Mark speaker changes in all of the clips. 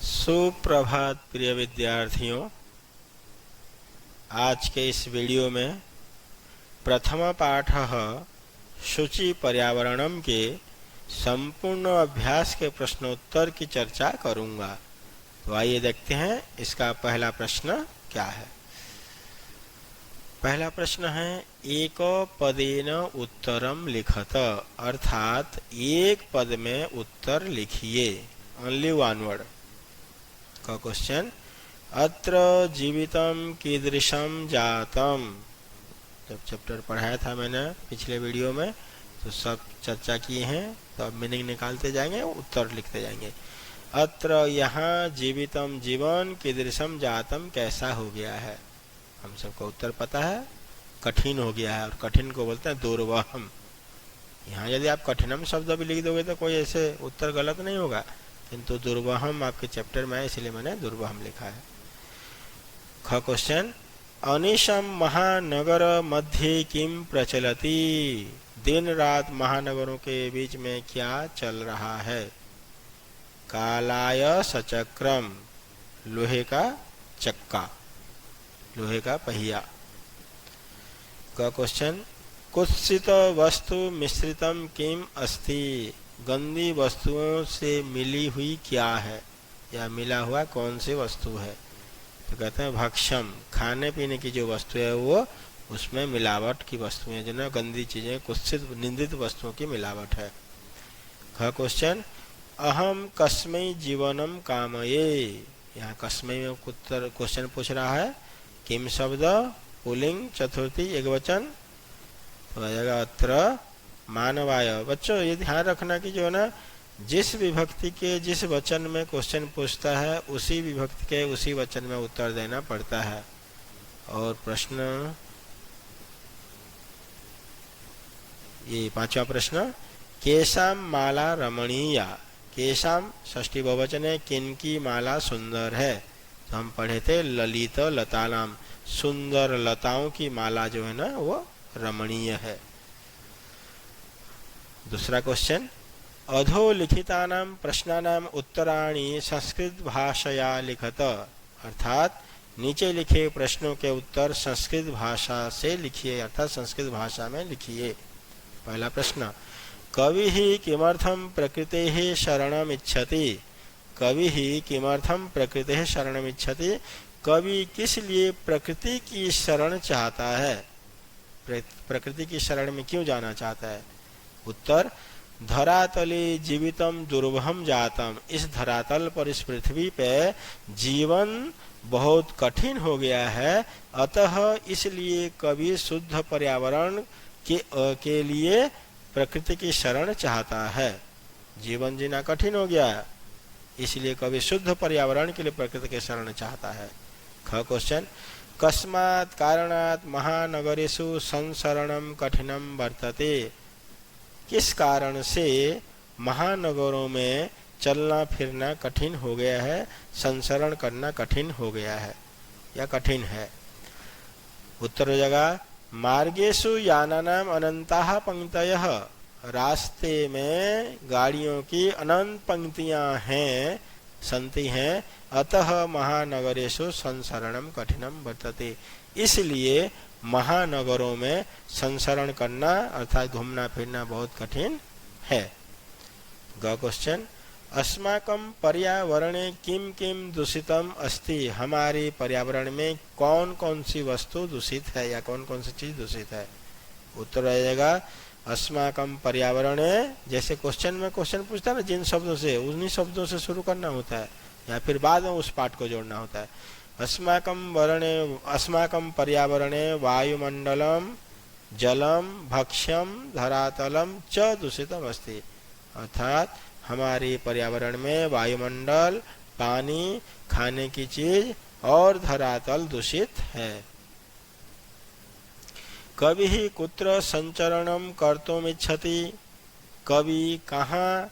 Speaker 1: सुप्रभात प्रिय विद्यार्थियों, आज के इस वीडियो में प्रथम पाठ शुचि पर्यावरणम के संपूर्ण अभ्यास के प्रश्नोत्तर की चर्चा करूंगा। तो आइए देखते हैं इसका पहला प्रश्न क्या है। पहला प्रश्न है एक पदेन उत्तरम लिखत, अर्थात एक पद में उत्तर लिखिए, ओनली वन वर्ड का क्वेश्चन। अत्र जीवितम कीदृशम जातम, जब चैप्टर पढ़ाया था मैंने पिछले वीडियो में तो सब चर्चा किए हैं, तो अब मीनिंग निकालते जाएंगे, उत्तर लिखते जाएंगे। अत्र यहाँ जीवितम जीवन कीदृशम जातम कैसा हो गया है, हम सबको उत्तर पता है, कठिन हो गया है, और कठिन को बोलते हैं दुर्वहम। यहाँ यदि आप कठिनम शब्द भी लिख दोगे तो कोई ऐसे उत्तर गलत नहीं होगा, किंतु दुर्वहम आपके चैप्टर में है, इसलिए मैंने दुर्वहम लिखा है। ख क्वेश्चन, अनिशम महानगर मध्य किम प्रचलति, दिन रात महानगरों के बीच में क्या चल रहा है। कालाय सचक्रम, लोहे का चक्का, लोहे का पहिया। का क्वेश्चन, कुत्सित वस्तु मिश्रितम किम अस्ति, गंदी वस्तुओं से मिली हुई क्या है, या मिला हुआ कौन सी वस्तु है। तो कहते हैं भक्षम, खाने पीने की जो वस्तु है वो उसमें मिलावट की वस्तुएं, जो ना गंदी चीजें, कुत्सित निंदित वस्तुओं की मिलावट है। ख क्वेश्चन, अहम कस्मै जीवनम कामये, यहाँ कस्मै में क्वेश्चन पूछ रहा है। किम शब्द पुल्लिंग चतुर्थी एकवचन, तो आ जाएगा अत्र मानवाय। बच्चों ये ध्यान रखना कि जो है ना, जिस विभक्ति के जिस वचन में क्वेश्चन पूछता है उसी विभक्ति के उसी वचन में उत्तर देना पड़ता है। और प्रश्न ये पांचवा प्रश्न, केशाम माला रमणीया, केशाम षष्ठी बहुवचन है, किनकी माला सुंदर है। तो हम पढ़े थे ललित लतानाम, सुंदर लताओं की माला जो है ना वो रमणीय है। दूसरा क्वेश्चन, अधोलिखितानां प्रश्नानां उत्तराणि संस्कृत भाषया लिखत, अर्थात नीचे लिखे प्रश्नों के उत्तर संस्कृत भाषा से लिखिए, अर्थात संस्कृत भाषा में लिखिए। पहला प्रश्न, कवि ही किमर्थम प्रकृतेः शरणम इच्छति, कवि ही किमर्थम प्रकृतेः शरणम इच्छति, कवि किस लिए प्रकृति की शरण चाहता है, प्रकृति की शरण में क्यों जाना चाहता है। उत्तर, धरातले जीवितम दुर्वहम जातम, इस धरातल पर इस पृथ्वी पे जीवन बहुत कठिन हो गया है, अतः इसलिए कवि शुद्ध पर्यावरण के लिए प्रकृति की शरण चाहता है। जीवन जीना कठिन हो गया है, इसलिए कवि शुद्ध पर्यावरण के लिए प्रकृति की शरण चाहता है। ख क्वेश्चन, कस्मात् कारणात् महानगरेषु संसरणम कठिनम वर्तते, किस कारण से महानगरों में चलना फिरना कठिन हो गया है, संसरण करना कठिन हो गया है या कठिन है। उत्तर हो जाएगा, मार्गेषु यानानाम अनंताः पंक्तयः, रास्ते में गाड़ियों की अनंत पंक्तियां हैं, संति हैं, अतः महानगरेषु संसरणम कठिनम वर्तते, इसलिए महानगरों में संसरण करना अर्थात घूमना फिरना बहुत कठिन है। ग क्वेश्चन, अस्माकं पर्यावरणे किम किम दूषितम अस्ति, हमारे पर्यावरण में कौन कौन सी वस्तु दूषित है या कौन कौन सी चीज दूषित है। उत्तर आ जाएगा, अस्माकं पर्यावरणे, जैसे क्वेश्चन में क्वेश्चन पूछता है ना जिन शब्दों से, उन्हीं शब्दों से शुरू करना होता है या फिर बाद में उस पाठ को जोड़ना होता है। अस्माकं पर्यावरणे वायुमंडलम जलम भक्ष्यम धरातलम च दूषितम अस्ति, अर्थात हमारे पर्यावरण में वायुमंडल, पानी, खाने की चीज और धरातल दूषित है। कवि ही कुत्र संचरणम कर्तुम इच्छति, कवि कहाँ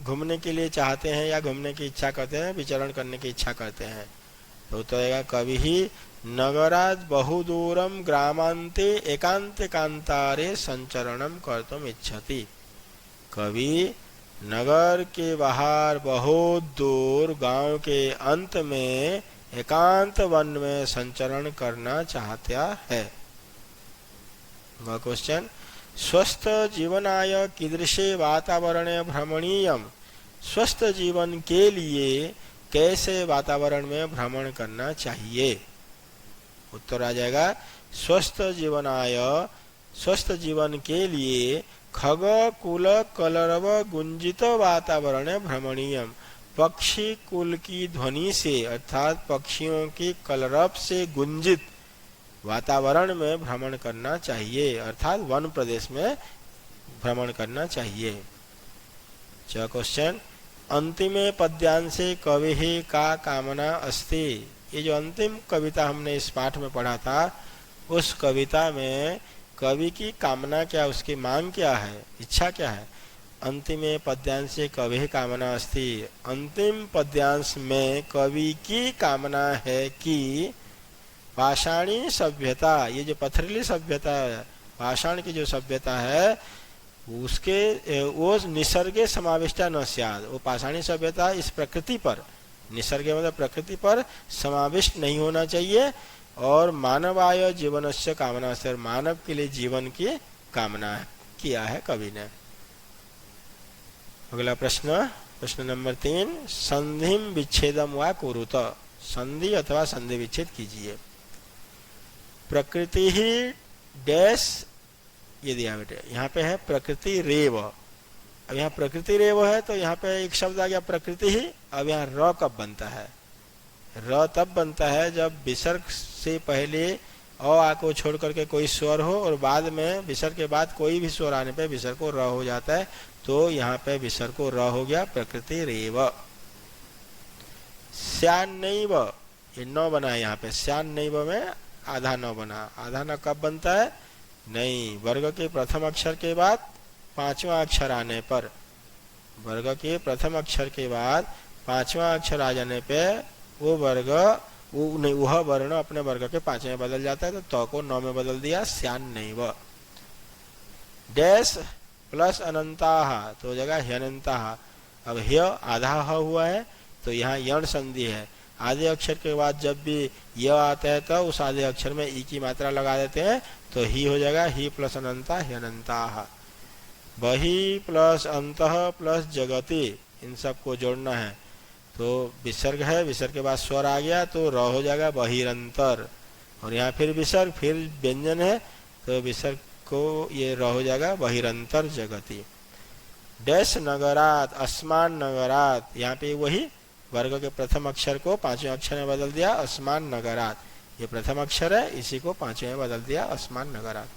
Speaker 1: घूमने के लिए चाहते हैं या घूमने की इच्छा करते हैं, विचरण करने की इच्छा करते हैं। तो उत्तर, कवि ही नगरात् बहुदूरम ग्रामांते एकांते कांतारे संचरणम कर्तुम इच्छति, कवि नगर के बाहर बहुत दूर गांव के अंत में एकांत वन में संचरण करना चाहता है। वह क्वेश्चन, स्वस्थ जीवनाय कीदृशे वातावरणे भ्रमणीयम, स्वस्थ जीवन के लिए कैसे वातावरण में भ्रमण करना चाहिए। उत्तर आ जाएगा, स्वस्थ जीवनाय, स्वस्थ जीवन के लिए खग कुल कलरव गुंजित वातावरण भ्रमणीयम, पक्षी कुल की ध्वनि से अर्थात पक्षियों की कलरव से गुंजित वातावरण में भ्रमण करना चाहिए, अर्थात वन प्रदेश में भ्रमण करना चाहिए। क्वेश्चन, अंतिमे पद्यांशे कविः का कामना अस्ति, ये जो अंतिम कविता हमने इस पाठ में पढ़ा था, उस कविता में कवि की कामना क्या, उसकी मांग क्या है, इच्छा क्या है। अंतिमे पद्यांशे कविः कामना अस्ति, अंतिम पद्यांश में कवि की कामना है कि पाषाणी सभ्यता, ये जो पथरीली सभ्यता है, पाषाण की जो सभ्यता है, उसके वो निसर्गे समाविष्टा न स्यात्, वो पाषाणी सभ्यता इस प्रकृति पर, निसर्ग मतलब प्रकृति पर समाविष्ट नहीं होना चाहिए, और मानवाय जीवनस्य कामना से, मानव के लिए जीवन की कामना किया है कवि ने। अगला प्रश्न, प्रश्न नंबर 3, संधिम विच्छेदम वा कुरुत, संधि अथवा संधि विच्छेद कीजिए। प्रकृति ही डैश, ये दिया बेटे, यहाँ पे है प्रकृति रेव। अब यहाँ प्रकृति रेव है तो यहाँ पे एक शब्द आ गया प्रकृति ही। अब यहाँ र कब बनता है, र तब बनता है जब विसर्ग से पहले अ आ को छोड़ करके कोई स्वर हो और बाद में विसर्ग के बाद कोई भी स्वर आने पे विसर्ग को र हो जाता है, तो यहाँ पे विसर्ग को र हो गया प्रकृति रेव। स्यान्नैव, ये न बना है यहाँ पे, स्यान्नैव में आधा न बना, आधा न कब बनता है, नहीं, वर्ग के प्रथम अक्षर के बाद पांचवा अक्षर आने पर, वर्ग के प्रथम अक्षर के बाद पांचवा अक्षर आ जाने पे वो वर्ग, वह वर्ण अपने वर्ग के पांचवें में बदल जाता है, तो को 9 में बदल दिया, स्यान्नैव। डैश प्लस अनंताः तो हो जाएगा ह्यनंताः। अब ह्य आधा ह हुआ है तो यहाँ यण संधि है, आधे अक्षर के बाद जब भी य आता है तो उस आधे अक्षर में ई की मात्रा लगा देते हैं, तो ही हो जाएगा ही प्लस अनंता ह्यनंताः। बहि प्लस अंतः प्लस जगति, इन सबको जोड़ना है, तो विसर्ग है, विसर्ग के बाद स्वर आ गया तो र हो जाएगा बहिरंतर, और यहाँ फिर विसर्ग फिर व्यंजन है तो विसर्ग को ये र हो जाएगा बहिरंतर जगति। डैश नगरात अस्मान नगरात, यहाँ पे वही वर्ग के प्रथम अक्षर को पांचवें अक्षर में बदल दिया अस्मान नगरात, ये प्रथम अक्षर है, इसी को पांचवें में बदल दिया अस्मान नगरात।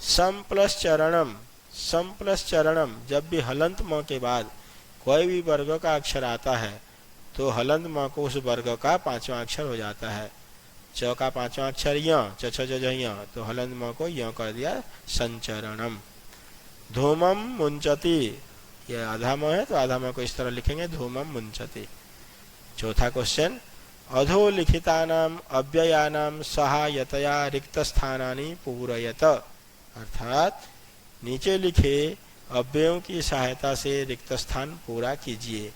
Speaker 1: सम प्लस चरणम, सम प्लस चरणम, जब भी हलंत म के बाद कोई भी वर्ग का अक्षर आता है तो हलंत म को उस वर्ग का पांचवा अक्षर हो जाता है। च का पांचवा अक्षर य, च छ ज य, तो हलंत म को य कर दिया संचरणम। धूमम मुंचति, ये आधा म है तो आधा म को इस तरह लिखेंगे धूमम मुंचति। चौथा क्वेश्चन, अधोलिखितानाम अव्ययानाम सहायतया रिक्त स्थानानि पूरयत, अर्थात नीचे लिखे अव्ययों की सहायता से रिक्त स्थान पूरा कीजिए।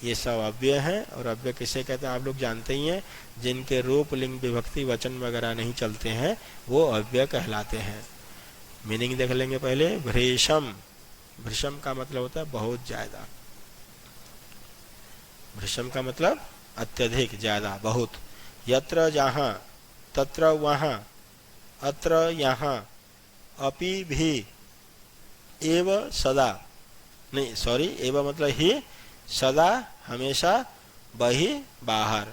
Speaker 1: ये सब अव्यय हैं, और अव्यय किसे कहते हैं आप लोग जानते ही हैं, जिनके रूप लिंग विभक्ति वचन वगैरह नहीं चलते हैं वो अव्यय कहलाते हैं। मीनिंग देख लेंगे पहले। भृशम, भृशम का मतलब होता है बहुत ज्यादा, भृशम का मतलब अत्यधिक, ज्यादा, बहुत। यत्र जहाँ, तत्र वहाँ, अत्र यहाँ, अपि भी, एव सदा, नहीं सॉरी, एव मतलब ही, सदा हमेशा, बही बाहर।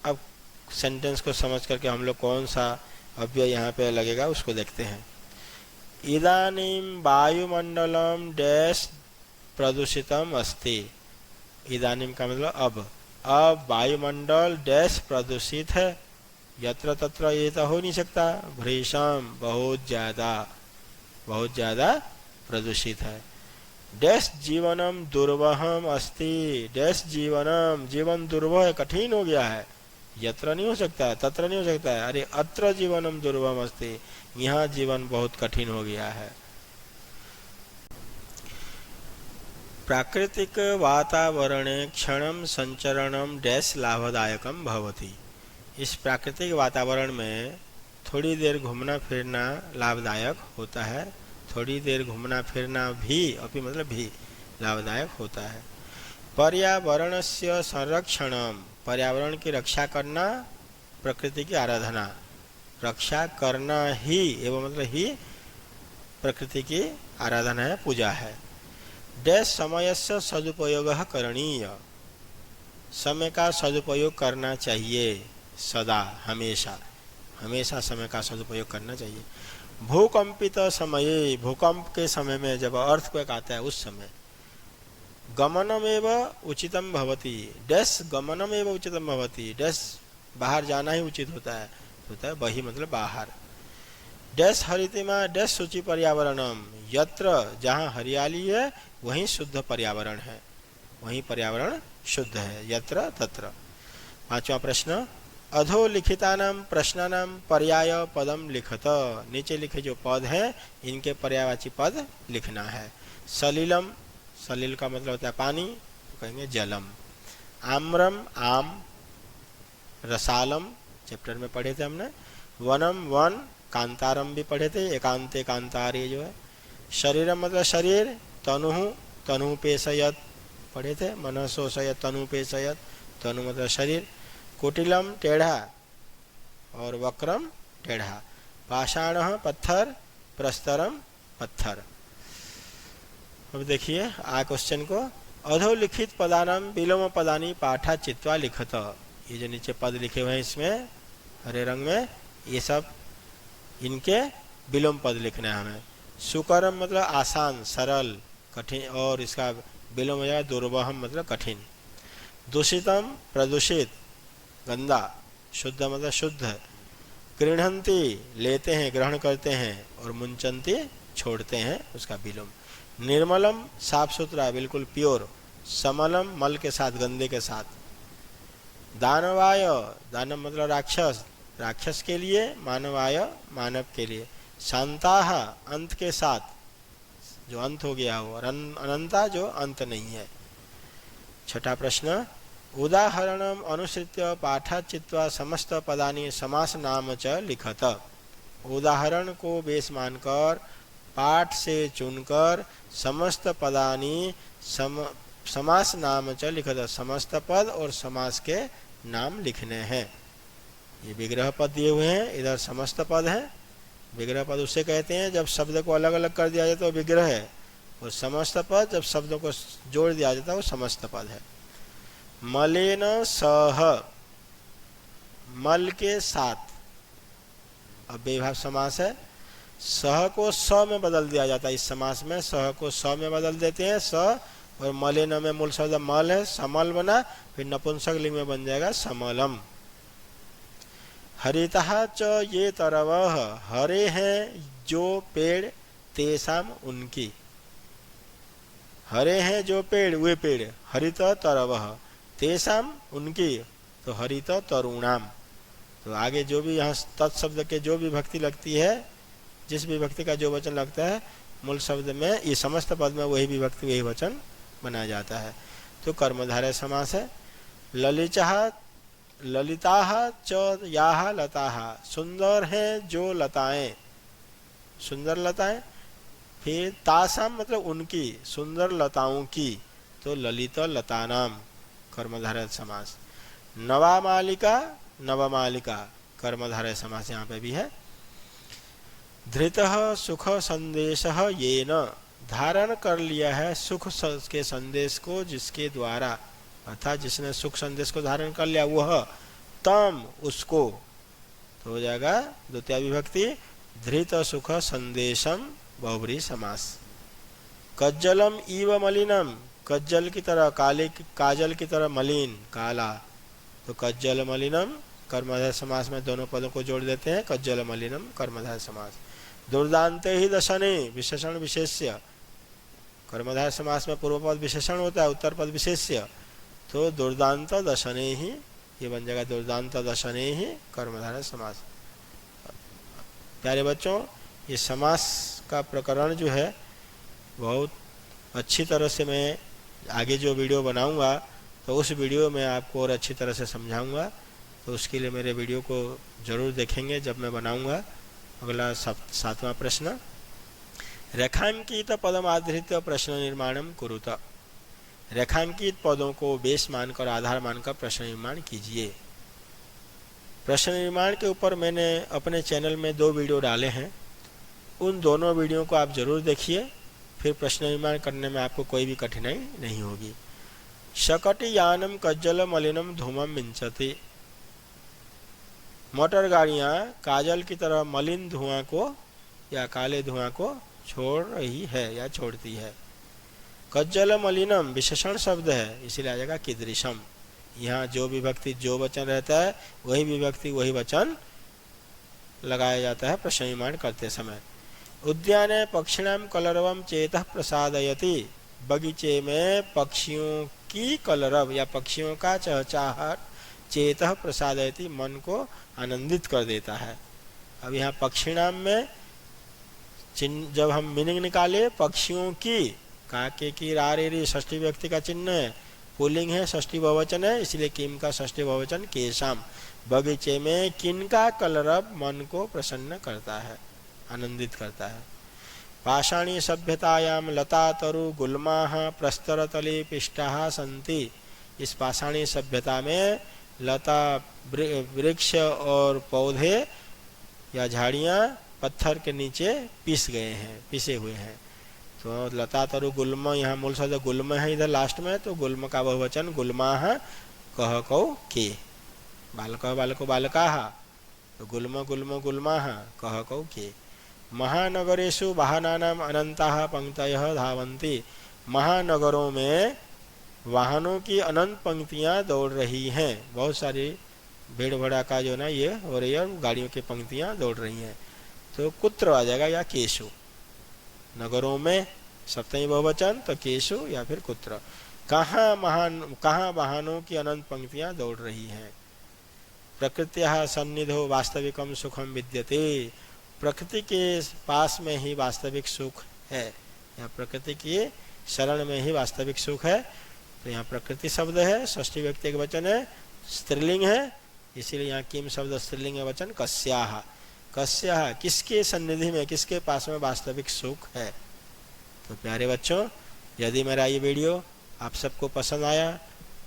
Speaker 1: अब सेंटेंस को समझ करके हम लोग कौन सा अव्यय यहाँ पे लगेगा उसको देखते हैं। इदानीम वायुमंडलम डैश प्रदूषितम अस्ति, इदानीम का मतलब अब वायुमंडल डैश प्रदूषित है, यत्र तत्र ये तो हो नहीं सकता, भृशम बहुत ज्यादा प्रदूषित है। डैश जीवनम दुर्वहम अस्ति, डैश जीवनम, जीवन दुर्वह है, कठिन हो गया है, यत्र नहीं हो सकता है, तत्र नहीं हो सकता है, अरे अत्र जीवनम दुर्वहम अस्ति, यहाँ जीवन बहुत कठिन हो गया है। प्राकृतिक वातावरणे क्षणम संचरणम डैश लाभदायकम भवति। इस प्राकृतिक वातावरण में थोड़ी देर घूमना फिरना लाभदायक होता है। थोड़ी देर घूमना फिरना भी अपि मतलब भी लाभदायक होता है। पर्यावरणस्य संरक्षणम, पर्यावरण की रक्षा करना प्रकृति की आराधना, रक्षा करना ही एवं मतलब ही प्रकृति की आराधना है, पूजा है। डैश समयस्य सदुपयोग करणीय, समय का सदुपयोग करना चाहिए सदा, हमेशा हमेशा समय का सदुपयोग करना चाहिए। भूकंपित समय, भूकंप के समय में जब अर्थक्वेक आता है उस समय। गमनमेव उचितम भवति, डैश गमनमेव उचितम भवति, डैश बाहर जाना ही उचित होता है बही मतलब बाहर। डैश हरितिमा डैश सूचि पर्यावरणम, यत्र जहाँ हरियाली है वहीं शुद्ध पर्यावरण है, वहीं पर्यावरण शुद्ध है, यत्र तत्र। पांचवा प्रश्न, अधोलिखितानां प्रश्नानां पर्याय पदम लिखत, नीचे लिखे जो पद हैं इनके पर्यायवाची पद लिखना है। सलिलम, सलिल का मतलब होता है पानी, तो कहेंगे जलम। आम्रम आम, रसालम चैप्टर में पढ़े थे हमने। वनम वन, कांतारम भी पढ़े थे, एकांते कांतार ये जो है। शरीरम मतलब शरीर, तनु तनु पेशयत पढ़े थे, मनसोषयत तनु पेशयत, तनु मतलब शरीर। कुटिलम टेढ़ा और वक्रम टेढ़ा। पाषाण पत्थर, प्रस्तरम पत्थर। अब देखिए आ क्वेश्चन को, अधोलिखित पदानाम विलोम पदानी पाठा चित्वा लिखत। ये जो नीचे पद लिखे हुए हैं इसमें हरे रंग में, ये सब इनके विलोम पद लिखना है हमें। सुकरम मतलब आसान सरल कठिन, और इसका विलोम हो जाएगा दुर्वहम मतलब कठिन। दूषितम प्रदूषित गंदा, शुद्ध मतलब शुद्ध। गृह्णन्ति लेते हैं ग्रहण करते हैं, और मुंचन्ति छोड़ते हैं, उसका विलोम। निर्मलम साफ सुथरा बिल्कुल प्योर। समलम मल के साथ गंदे के साथ। दानवाय, दानव मतलब राक्षस, राक्षस के लिए। मानवाय मानव के लिए। शांताह अंत के साथ, जो अंत हो गया हो, और अनंता जो अंत नहीं है। छठा प्रश्न, उदाहरणम अनुसृत्य पाठा चित्वा समस्त पदानि समास नाम च लिखत। उदाहरण को बेस मानकर पाठ से चुनकर समस्त पदानि समास नाम च लिखत, समस्त पद और समास के नाम लिखने हैं। ये विग्रह पद दिए हुए हैं, इधर समस्त पद है। विग्रह पद उसे कहते हैं जब शब्द को अलग अलग कर दिया जाता है वो विग्रह है, और समस्त पद जब शब्दों को जोड़ दिया जाता है वो समस्त पद है। मलेन सह, मल के साथ, अब बेभाव समास है। सह को स में बदल दिया जाता है इस समास में, सह को स में बदल देते हैं स, और मलेन में मूल शब्द मल है, समल बना, फिर नपुंसक लिंग में बन जाएगा समलम। हरितः च ये तरवः, हरे हैं जो पेड़, तेसाम उनकी। हरे हैं जो पेड़, वे पेड़, हरित तरवः, तेसाम उनकी, तो हरित तरुणाम। तो आगे जो भी यहाँ तत्शब्द के जो भी भक्ति लगती है, जिस भी भक्ति का जो वचन लगता है मूल शब्द में, ये समस्त पद में वही विभक्ति वही वचन बनाया जाता है, तो कर्मधारय समास है। ललिता ललिताः च याः लताः, सुंदर हैं जो लताएं, सुंदर लताएं। फिर तासाम मतलब उनकी, सुंदर लताओं की, तो ललित लतानाम कर्मधारय समास। नवामालिका नवमालिका कर्मधारय समास यहाँ पे भी है। धृतः सुख संदेशः येन, धारण कर लिया है सुख के संदेश को जिसके द्वारा, अर्थात जिसने सुख संदेश को धारण कर लिया वह, तम उसको, तो हो जाएगा द्वितीय विभक्ति धृत सुख संदेशम बहुब्रीहि समास। कज्जलम इव मलिनम, कज्जल की तरह, काले काजल की तरह मलिन काला, तो कज्जल मलिनम कर्मधारय समास में दोनों पदों को जोड़ देते हैं, कज्जल मलिनम कर्मधारय समास। दुर्दान्ते ही दशने विशेषण विशेष्य, कर्मधारय समास में पूर्व पद विशेषण होता है, उत्तर पद विशेष्य, तो दुर्दांत दशने ही, ये बन जाएगा दुर्दांत दशने ही कर्मधारय समास। प्यारे बच्चों, ये समास का प्रकरण जो है बहुत अच्छी तरह से मैं आगे जो वीडियो बनाऊंगा तो उस वीडियो में आपको और अच्छी तरह से समझाऊंगा। तो उसके लिए मेरे वीडियो को ज़रूर देखेंगे जब मैं बनाऊंगा। अगला 7वां प्रश्न, रेखांकित पदम आधारित प्रश्न निर्माणम कुरुत। रेखांकित पदों को बेस मानकर, आधार मानकर प्रश्न निर्माण कीजिए। प्रश्न निर्माण के ऊपर मैंने अपने चैनल में 2 वीडियो डाले हैं, उन दोनों वीडियो को आप जरूर देखिए, फिर प्रश्न निर्माण करने में आपको कोई भी कठिनाई नहीं होगी। शकटी यानम कज्जल मलिनम धूमम मिंचति। मोटर गाड़ियां काजल की तरह मलिन धुआं को या काले धुआं को छोड़ रही है या छोड़ती है। कज्जल मलिनम विशेषण शब्द है, इसलिए आ जाएगा कीदृशम। यहाँ जो विभक्ति जो वचन रहता है वही विभक्ति वही वचन लगाया जाता है प्रश्न निर्माण करते समय। उद्याने पक्षिणाम कलरवम चेतः प्रसादयति। बगीचे में पक्षियों की कलरव या पक्षियों का चहचहाट चेतः प्रसादयति मन को आनंदित कर देता है। अब यहाँ पक्षिणाम में जब हम मीनिंग निकाले, पक्षियों की, काके की रारेरी षष्ठी व्यक्ति का चिन्ह है, पुल्लिंग है, षष्ठी बहुवचन है, इसलिए किम का षष्ठी बहुवचन केशाम। बगीचे में किनका कलरव मन को प्रसन्न करता है, आनंदित करता है। पाषाणी सभ्यतायाम लता तरु गुल्माः प्रस्तरतले पिष्टाः सन्ति। इस पाषाणी सभ्यता में लता, वृक्ष और पौधे या झाड़ियाँ पत्थर के नीचे पिसे हुए हैं। तो लता तरु गुल्म, यहाँ मूल शब्द गुल्म है इधर लास्ट में, तो गुल्म का बहुवचन गुल्माः कह कौ के। बालक बालको बालकाः, तो गुल्म गुल्म गुल्माः कह कौ के। महानगरेषु वाहनानाम अनंताः पंक्तयः धावन्ति। महानगरों में वाहनों की अनंत पंक्तियां दौड़ रही हैं। बहुत सारी भीड़ भड़ाका जो ना ये हो रही है, गाड़ियों की पंक्तियां दौड़ रही हैं। तो कुत्र आ जाएगा या केशु। नगरों में सप्तमी बहुवचन, तो केशु या फिर कुत्र। कहाँ वाहनों की अनंत पंक्तियां दौड़ रही हैं। प्रकृत्याः सन्निधो वास्तविकम सुखम विद्यते। प्रकृति के पास में ही वास्तविक सुख है, या प्रकृति की शरण में ही वास्तविक सुख है। तो यहाँ प्रकृति शब्द है, षष्ठी व्यक्ति का वचन है, स्त्रीलिंग है, इसीलिए यहाँ किम शब्द स्त्रीलिंग वचन कस्याः। कस्याः किसके सन्निधि में, किसके पास में वास्तविक सुख है। तो प्यारे बच्चों, यदि मेरा ये वीडियो आप सबको पसंद आया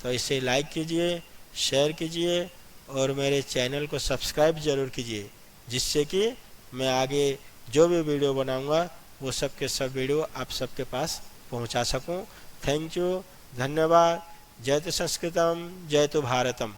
Speaker 1: तो इसे लाइक कीजिए, शेयर कीजिए और मेरे चैनल को सब्सक्राइब जरूर कीजिए, जिससे कि मैं आगे जो भी वीडियो बनाऊंगा वो सब के सब वीडियो आप सबके पास पहुंचा सकूं। थैंक यू, धन्यवाद। जय तो संस्कृतम, जय तो भारतम।